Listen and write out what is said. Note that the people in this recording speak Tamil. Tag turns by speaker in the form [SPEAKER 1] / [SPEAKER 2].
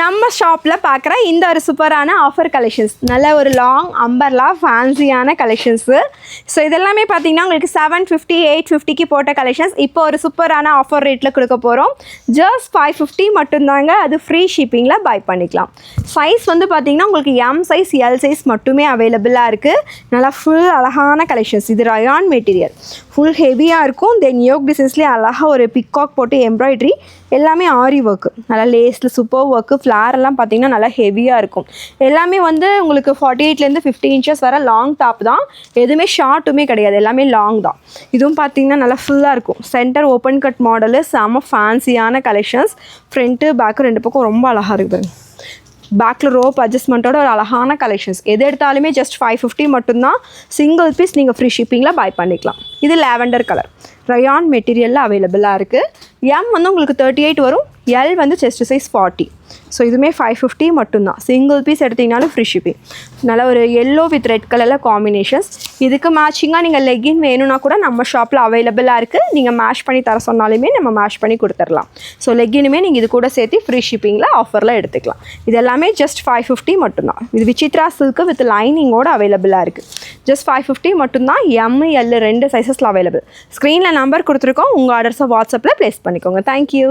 [SPEAKER 1] நம்ம ஷாப்பில் பார்க்குற இந்த ஒரு சூப்பரான ஆஃபர் கலெக்ஷன்ஸ், நல்ல ஒரு லாங் அம்பர்லா ஃபேன்சியான கலெக்ஷன்ஸு. ஸோ இதெல்லாமே பார்த்தீங்கன்னா உங்களுக்கு 750 850க்கு போட்ட கலெக்ஷன்ஸ் இப்போ ஒரு சூப்பரான ஆஃபர் ரேட்டில் கொடுக்க போகிறோம். ஜஸ்ட் 550 மட்டும்தாங்க. அது ஃப்ரீ ஷிப்பிங்கில் பை பண்ணிக்கலாம். சைஸ் வந்து பார்த்தீங்கன்னா உங்களுக்கு எம் சைஸ் எல் சைஸ் மட்டுமே அவைலபிளாக இருக்குது. நல்லா ஃபுல் அழகான கலெக்ஷன்ஸ். இது ரயான் மெட்டீரியல், ஃபுல் ஹெவியாக இருக்கும். தென் யோக் டிசைன்ஸ்லேயே அழகாக ஒரு பிக்காக் போட்டு எம்ப்ராய்ட்ரி, எல்லாமே ஆரி ஒர்க்கு, நல்லா லேஸில் சூப்பர் ஒர்க்கு, ஃப்ளார் எல்லாம் பார்த்தீங்கன்னா நல்லா ஹெவியாக இருக்கும். எல்லாமே வந்து உங்களுக்கு 48லேருந்து 50 இன்ச்சஸ் வர லாங் டாப் தான். எதுவுமே ஷார்ட்டுமே கிடையாது, எல்லாமே லாங் தான். இதுவும் பார்த்தீங்கன்னா நல்லா ஃபுல்லாக இருக்கும். சென்டர் ஓப்பன் கட் மாடலு, செம ஃபேன்சியான கலெக்ஷன்ஸ். ஃப்ரண்ட்டு பேக்கு ரெண்டு பக்கம் ரொம்ப அழகாக இருக்குது. பேக்கில் ரோப் அட்ஜஸ்ட்மெண்ட்டோட ஒரு அழகான கலெக்ஷன்ஸ். எது எடுத்தாலுமே ஜஸ்ட் 550 மட்டும்தான். சிங்கிள் பீஸ் நீங்கள் ஃப்ரீ ஷிப்பிங்கில் பை பண்ணிக்கலாம். இது லாவெண்டர் கலர், ரயான் மெட்டீரியலில் அவைலபிளாக இருக்குது. எம் வந்து உங்களுக்கு 38 வரும், எல் வந்து செஸ்ட் சைஸ் 40. ஸோ இதுவுமே 550 மட்டும்தான். சிங்கிள் பீஸ் எடுத்திங்கனாலும் ஃப்ரீ ஷிப்பிங். நல்லா ஒரு எல்லோ வித் ரெட் கலரில் காம்பினேஷன்ஸ். இதுக்கு மேட்சிங்காக நீங்கள் லெகின் வேணும்னா கூட நம்ம ஷாப்பில் அவைலபிளாக இருக்குது. நீங்கள் மேஷ் பண்ணி தர சொன்னாலுமே நம்ம மேஷ் பண்ணி கொடுத்துடலாம். ஸோ லெகினுமே நீங்கள் இது கூட சேர்த்து ஃப்ரீ ஷிப்பிங்கில் ஆஃபரில் எடுத்துக்கலாம். இது எல்லாமே ஜஸ்ட் 550 மட்டும்தான். இது விசித்ரா சில்க்கு வித் லைனிங்கோடு அவைலபிளாக இருக்குது. ஜஸ்ட் 550 மட்டும்தான். எம் எல் ரெண்டு சைஸஸில் அவைலபிள். ஸ்க்ரீனில் நம்பர் கொடுத்துருக்கோம். உங்கள் ஆர்டர்ஸை வாட்ஸ்அப்பில் ப்ளேஸ் பண்ணிக்கோங்க. தேங்க்யூ.